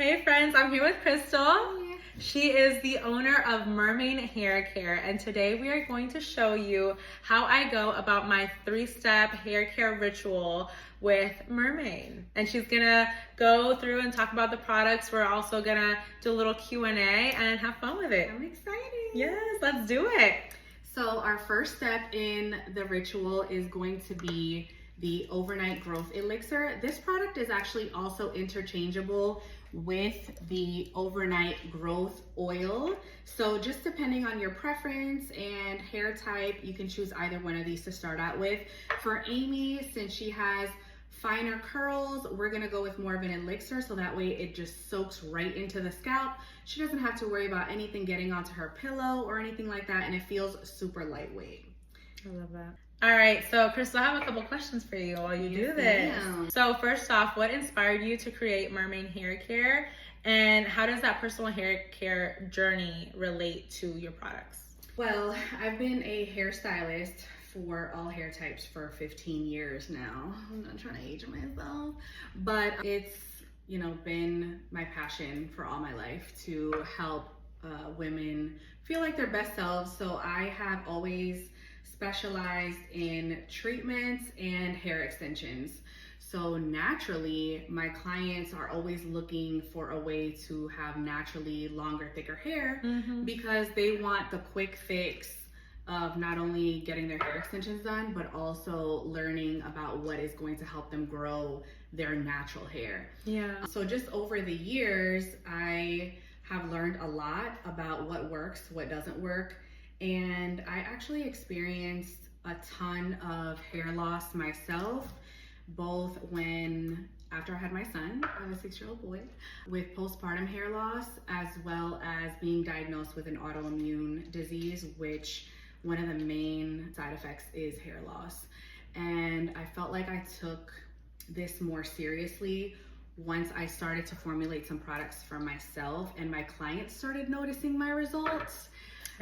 Hey friends, I'm here with Crystal. She is the owner of Mermaid Hair Care, and today we are going to show you how I go about my 3-step hair care ritual with Mermaid. And she's gonna go through and talk about the products. We're also gonna do a little Q&A and have fun with it. I'm excited. Yes, let's do it. So our first step in the ritual is going to be the Overnight Growth Elixir. This product is actually also interchangeable with the Overnight Growth Oil. So just depending on your preference and hair type, you can choose either one of these to start out with. For Amy, since she has finer curls, we're gonna go with more of an elixir, so that way it just soaks right into the scalp. She doesn't have to worry about anything getting onto her pillow or anything like that, and it feels super lightweight. I love that. All right, so Crystal, I have a couple questions for you while you do this. Ma'am. So first off, what inspired you to create Mermaid Hair Care, and how does that personal hair care journey relate to your products? Well, I've been a hairstylist for all hair types for 15 years now. I'm not trying to age myself, but it's, been my passion for all my life to help women feel like their best selves. So I have always specialized in treatments and hair extensions. So naturally, my clients are always looking for a way to have naturally longer, thicker hair because they want the quick fix of not only getting their hair extensions done, but also learning about what is going to help them grow their natural hair. Yeah. So just over the years, I have learned a lot about what works, what doesn't work. And I actually experienced a ton of hair loss myself, both after I had my son, I have a 6-year-old boy, with postpartum hair loss, as well as being diagnosed with an autoimmune disease, which one of the main side effects is hair loss. And I felt like I took this more seriously once I started to formulate some products for myself and my clients started noticing my results.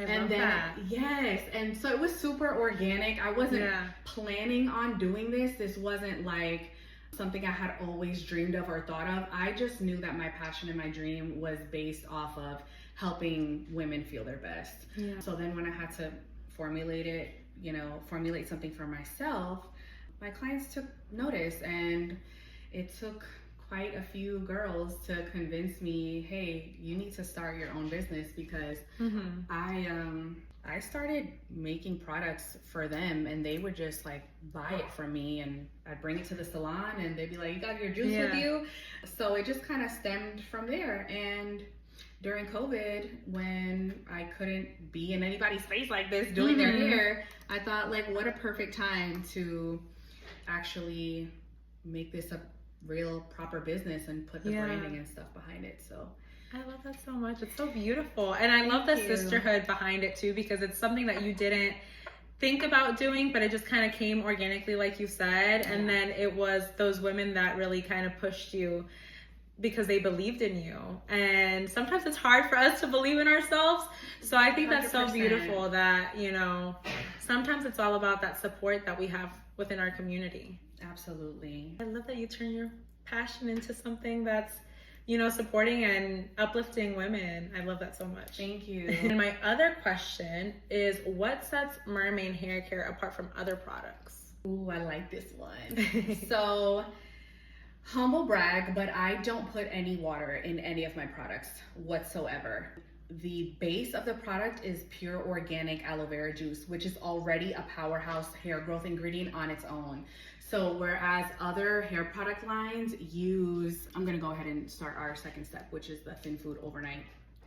Yes, and so it was super organic. I wasn't planning on doing this. This wasn't like something I had always dreamed of or thought of. I just knew that my passion and my dream was based off of helping women feel their best. Yeah. So then when I had to formulate something for myself, my clients took notice, and it took quite a few girls to convince me, hey, you need to start your own business, because I started making products for them, and they would just like buy it from me, and I'd bring it to the salon and they'd be like, you got your juice with you? So it just kind of stemmed from there. And during COVID, when I couldn't be in anybody's face like this doing their hair, I thought, like, what a perfect time to actually make this a real proper business and put the branding and stuff behind it. So I love that so much. It's so beautiful. And I love the sisterhood behind it too, because it's something that you didn't think about doing, but it just kind of came organically, like you said. And then it was those women that really kind of pushed you because they believed in you. And sometimes it's hard for us to believe in ourselves. So I think that's 100%. So beautiful that, sometimes it's all about that support that we have within our community. Absolutely. I love that you turn your passion into something that's, supporting and uplifting women. I love that so much. Thank you. And my other question is, what sets Mermaid Hair Care apart from other products? Ooh, I like this one. So, humble brag, but I don't put any water in any of my products whatsoever. The base of the product is pure organic aloe vera juice, which is already a powerhouse hair growth ingredient on its own. So whereas other hair product lines I'm gonna go ahead and start our second step, which is the FinFood Overnight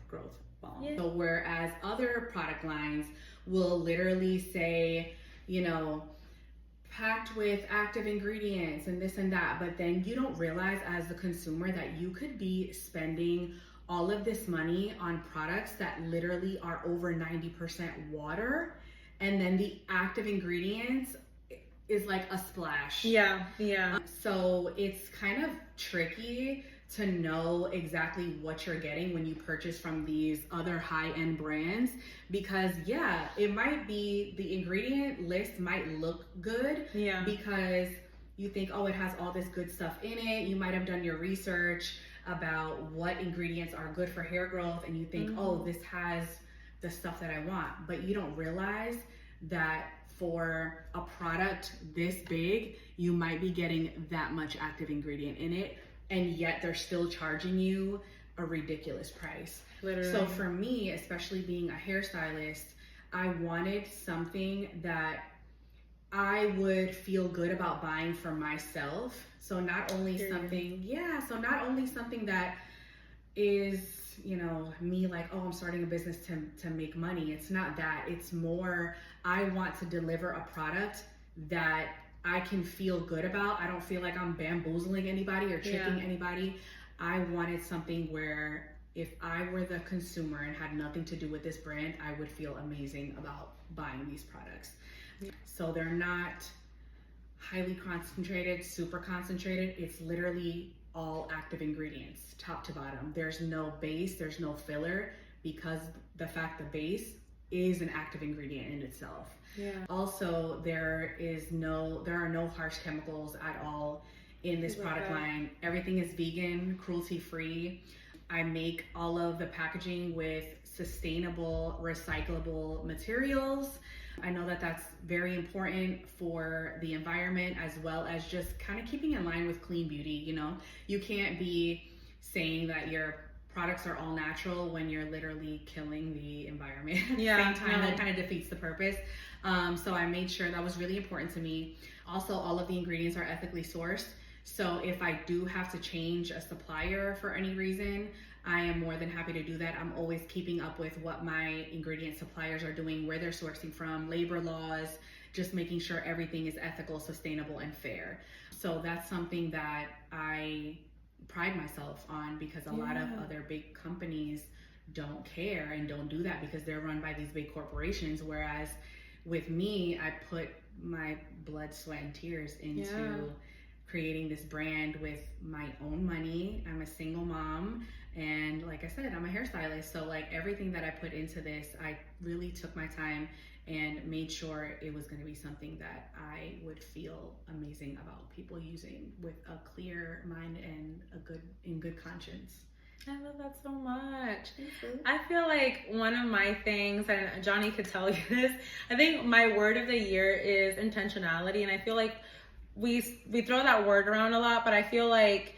Growth Balm. So whereas other product lines will literally say, packed with active ingredients and this and that, but then you don't realize as the consumer that you could be spending all of this money on products that literally are over 90% water, and then the active ingredients is like a splash. Yeah. So it's kind of tricky to know exactly what you're getting when you purchase from these other high-end brands, because it might be, the ingredient list might look good because you think, oh, it has all this good stuff in it. You might have done your research about what ingredients are good for hair growth, and you think, oh, this has the stuff that I want, but you don't realize that for a product this big, you might be getting that much active ingredient in it, and yet they're still charging you a ridiculous price. Literally. So for me, especially being a hairstylist, I wanted something that I would feel good about buying for myself. So not only something, so not only something that is, you know, me like, oh, I'm starting a business to make money. It's not that. It's more, I want to deliver a product that I can feel good about. I don't feel like I'm bamboozling anybody or tricking anybody. I wanted something where if I were the consumer and had nothing to do with this brand, I would feel amazing about buying these products. So they're not highly concentrated, super concentrated. It's literally all active ingredients, top to bottom. There's no base, there's no filler, because the fact the base is an active ingredient in itself. Also, there are no harsh chemicals at all in this product line. Everything is vegan, cruelty-free. I make all of the packaging with sustainable, recyclable materials. I know that that's very important for the environment, as well as just kind of keeping in line with clean beauty. You know, you can't be saying that your products are all natural when you're literally killing the environment at the same time. That kind of defeats the purpose. So I made sure that was really important to me. Also, all of the ingredients are ethically sourced. So if I do have to change a supplier for any reason, I am more than happy to do that. I'm always keeping up with what my ingredient suppliers are doing, where they're sourcing from, labor laws, just making sure everything is ethical, sustainable, and fair. So that's something that I pride myself on, because a lot of other big companies don't care and don't do that because they're run by these big corporations. Whereas with me, I put my blood, sweat, and tears into creating this brand with my own money. I'm a single mom, and like I said, I'm a hairstylist. So like everything that I put into this, I really took my time and made sure it was going to be something that I would feel amazing about people using, with a clear mind and in good conscience. I love that so much. I feel like one of my things, and Johnny could tell you this, I think my word of the year is intentionality. And I feel like we throw that word around a lot, but I feel like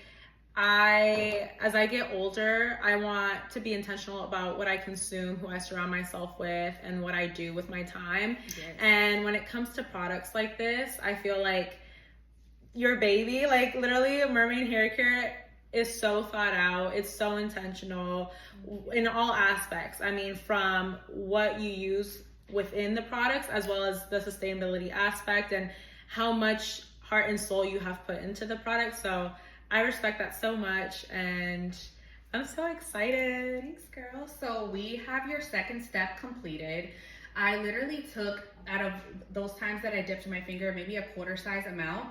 as I get older, I want to be intentional about what I consume, who I surround myself with, and what I do with my time. And when it comes to products like this, I feel like your baby, like literally Mermaid Hair Care, is so thought out. It's so intentional in all aspects. I mean, from what you use within the products, as well as the sustainability aspect and how much heart and soul you have put into the product. So I respect that so much, and I'm so excited. Thanks, girl. So we have your second step completed. I literally took, out of those times that I dipped my finger, maybe a quarter size amount.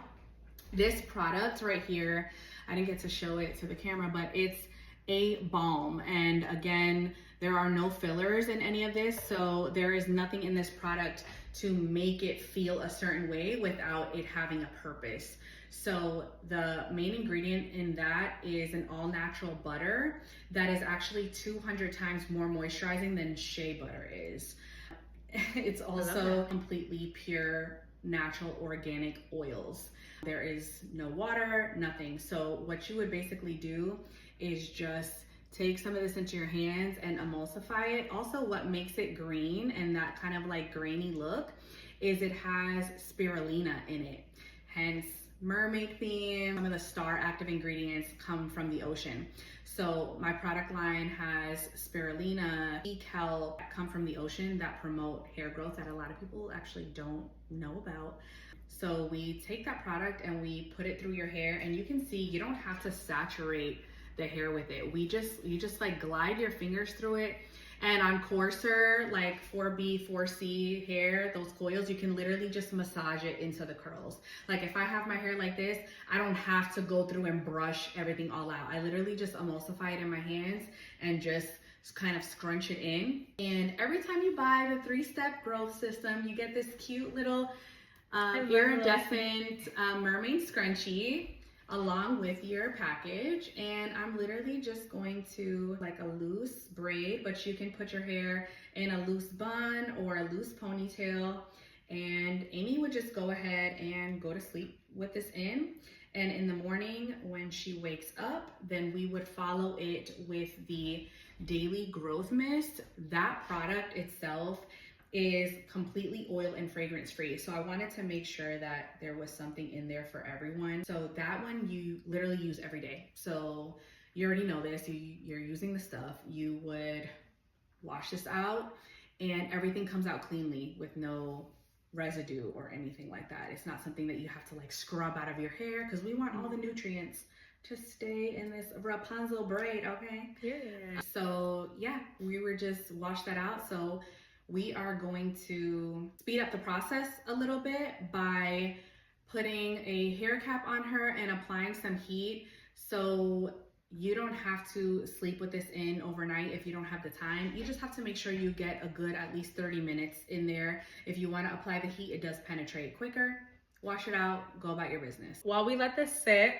This product right here, I didn't get to show it to the camera, but it's a balm. And again, there are no fillers in any of this, so there is nothing in this product to make it feel a certain way without it having a purpose. So the main ingredient in that is an all-natural butter that is actually 200 times more moisturizing than shea butter is. It's also completely pure, natural, organic oils. There is no water, nothing. So what you would basically do is just take some of this into your hands and emulsify it. Also, what makes it green and that kind of like grainy look is it has spirulina in it. Hence, mermaid theme. Some of the star active ingredients come from the ocean. So my product line has spirulina, kelp that come from the ocean that promote hair growth that a lot of people actually don't know about. So we take that product and we put it through your hair, and you can see you don't have to saturate the hair with it. You just like glide your fingers through it. And on coarser, like 4B, 4C hair, those coils, you can literally just massage it into the curls. Like if I have my hair like this, I don't have to go through and brush everything all out. I literally just emulsify it in my hands and just kind of scrunch it in. And every time you buy the 3-step growth system, you get this cute little iridescent mermaid scrunchie. along with your package. And I'm literally just going to like a loose braid, but you can put your hair in a loose bun or a loose ponytail. And Amy would just go ahead and go to sleep with this in. And in the morning when she wakes up, then we would follow it with the Daily Growth Mist. That product itself is completely oil and fragrance free. So I wanted to make sure that there was something in there for everyone. So that one you literally use every day. So you already know this, you're using the stuff. You would wash this out and everything comes out cleanly with no residue or anything like that. It's not something that you have to like scrub out of your hair because we want all the nutrients to stay in this Rapunzel braid, okay? Yeah. So yeah, we were just wash that out. So we are going to speed up the process a little bit by putting a hair cap on her and applying some heat. So you don't have to sleep with this in overnight if you don't have the time. You just have to make sure you get a good at least 30 minutes in there. If you want to apply the heat, it does penetrate quicker. Wash it out, go about your business. While we let this sit,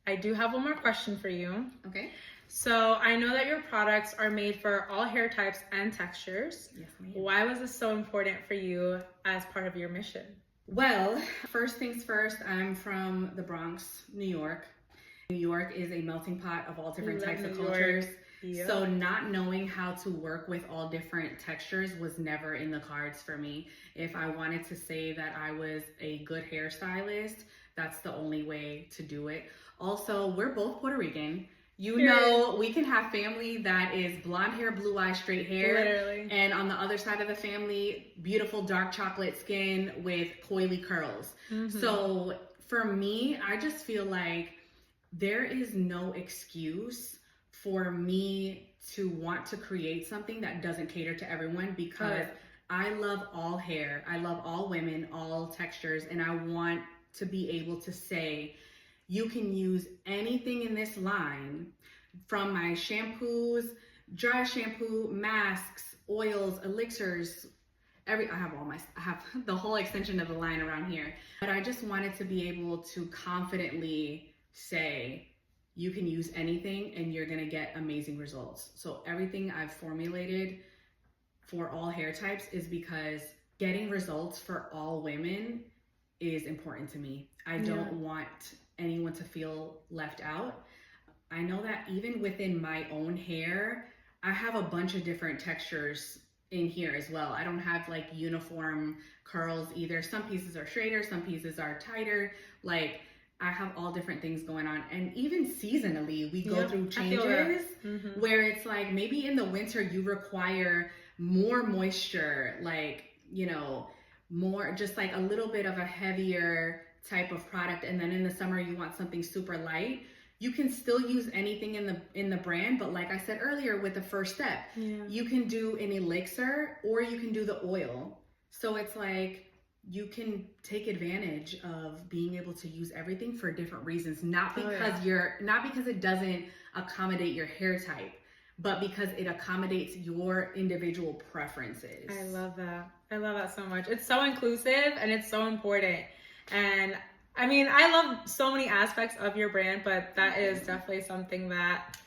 I do have one more question for you. Okay. So I know that your products are made for all hair types and textures. Yes, ma'am. Why was this so important for you as part of your mission? Well, first things first, I'm from the Bronx, New York. New York is a melting pot of all different types of cultures. Yep. So not knowing how to work with all different textures was never in the cards for me. If I wanted to say that I was a good hairstylist, that's the only way to do it. Also, we're both Puerto Rican. You know, we can have family that is blonde hair, blue eyes, straight hair. Literally. And on the other side of the family, beautiful dark chocolate skin with coily curls. Mm-hmm. So for me, I just feel like there is no excuse for me to want to create something that doesn't cater to everyone, because I love all hair. I love all women, all textures. And I want to be able to say, you can use anything in this line, from my shampoos, dry shampoo, masks, oils, elixirs, I have the whole extension of the line around here. But I just wanted to be able to confidently say, you can use anything and you're gonna get amazing results. So everything I've formulated for all hair types is because getting results for all women is important to me. I don't want anyone to feel left out. I know that even within my own hair, I have a bunch of different textures in here as well. I don't have like uniform curls either. Some pieces are straighter, some pieces are tighter. Like, I have all different things going on. And even seasonally, we go through changes where it's like maybe in the winter you require more moisture, like, you know, more just like a little bit of a heavier type of product. And then in the summer you want something super light. You can still use anything in the brand, but like I said earlier with the first step, you can do an elixir or you can do the oil. So it's like you can take advantage of being able to use everything for different reasons, not because it doesn't accommodate your hair type, but because it accommodates your individual preferences. I love that. I love that so much. It's so inclusive and it's so important. And I mean, I love so many aspects of your brand, but that is definitely something that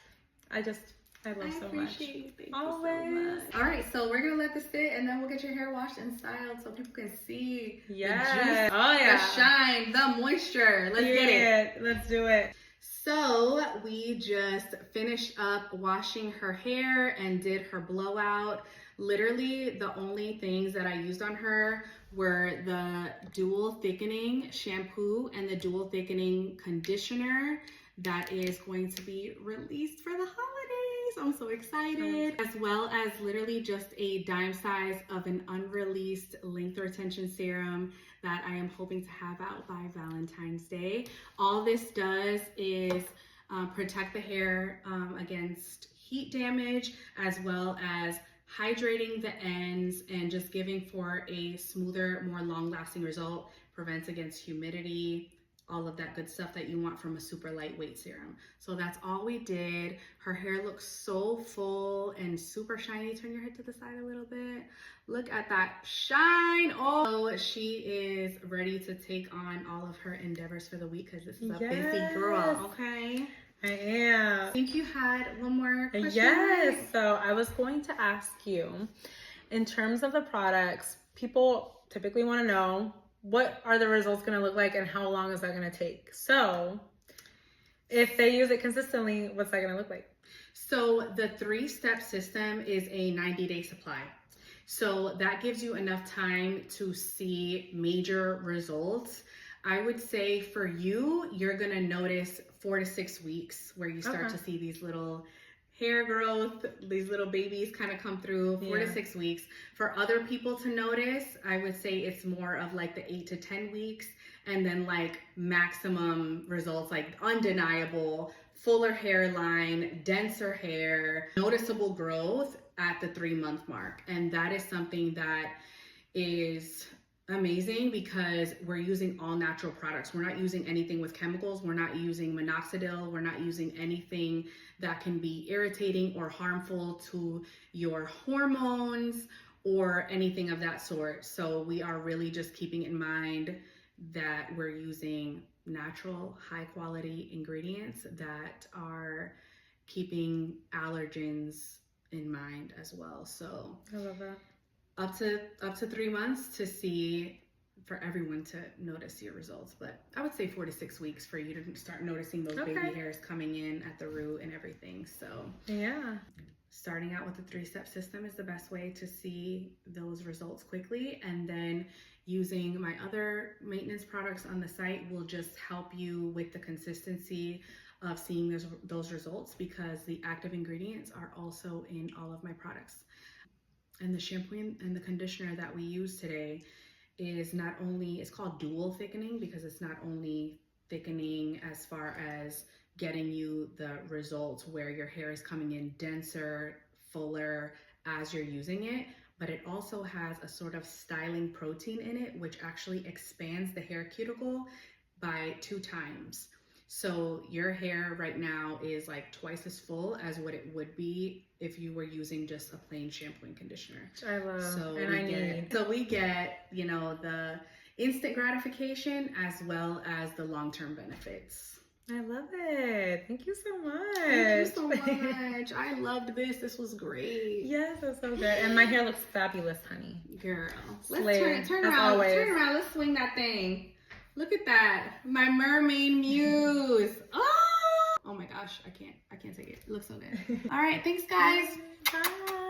I love so much. Thank you Always. so much. All right, so we're gonna let this sit and then we'll get your hair washed and styled so people can see the juice, the shine, the moisture. Let's get it. Let's do it. So we just finished up washing her hair and did her blowout. Literally the only things that I used on her were the dual thickening shampoo and the dual thickening conditioner that is going to be released for the holidays. I'm so excited. As well as literally just a dime size of an unreleased length retention serum that I am hoping to have out by Valentine's Day. All this does is protect the hair against heat damage, as well as hydrating the ends and just giving for a smoother, more long-lasting result. Prevents against humidity, all of that good stuff that you want from a super lightweight serum. So that's all we did. Her hair looks so full and super shiny. Turn your head to the side a little bit. Look at that shine. Oh, she is ready to take on all of her endeavors for the week because this is a busy girl, okay? I am. I think you had one more question. Yes. So I was going to ask you, in terms of the products, people typically want to know, what are the results going to look like and how long is that going to take? So if they use it consistently, what's that going to look like? So the 3-step system is a 90-day supply. So that gives you enough time to see major results. I would say for you, you're going to notice 4 to 6 weeks where you start to see these little hair growth, these little babies kind of come through. 4 to 6 weeks. For other people to notice, I would say it's more of like the 8 to 10 weeks, and then like maximum results, like undeniable, fuller hairline, denser hair, noticeable growth at the 3-month mark. And that is something that is amazing because we're using all natural products. We're not using anything with chemicals. We're not using minoxidil. We're not using anything that can be irritating or harmful to your hormones or anything of that sort. So we are really just keeping in mind that we're using natural, high quality ingredients that are keeping allergens in mind as well. So I love that. Up to 3 months to see, for everyone to notice your results. But I would say 4 to 6 weeks for you to start noticing those baby hairs coming in at the root and everything. So yeah, starting out with the 3-step system is the best way to see those results quickly. And then using my other maintenance products on the site will just help you with the consistency of seeing those results, because the active ingredients are also in all of my products. And the shampoo and the conditioner that we use today is not only, it's called dual thickening because it's not only thickening as far as getting you the results where your hair is coming in denser, fuller as you're using it, but it also has a sort of styling protein in it, which actually expands the hair cuticle by 2 times. So your hair right now is like twice as full as what it would be if you were using just a plain shampoo and conditioner. I love. So we get, you know, the instant gratification as well as the long-term benefits. I love it. Thank you so much. Thank you so much. I loved this. This was great. Yes, it was so good. And my hair looks fabulous, honey. Girl, let's Slay, turn as around. always. Turn around. Let's swing that thing. Look at that. My mermaid muse. Oh my gosh. I can't take it. It looks so good. All right. Thanks, guys. Bye.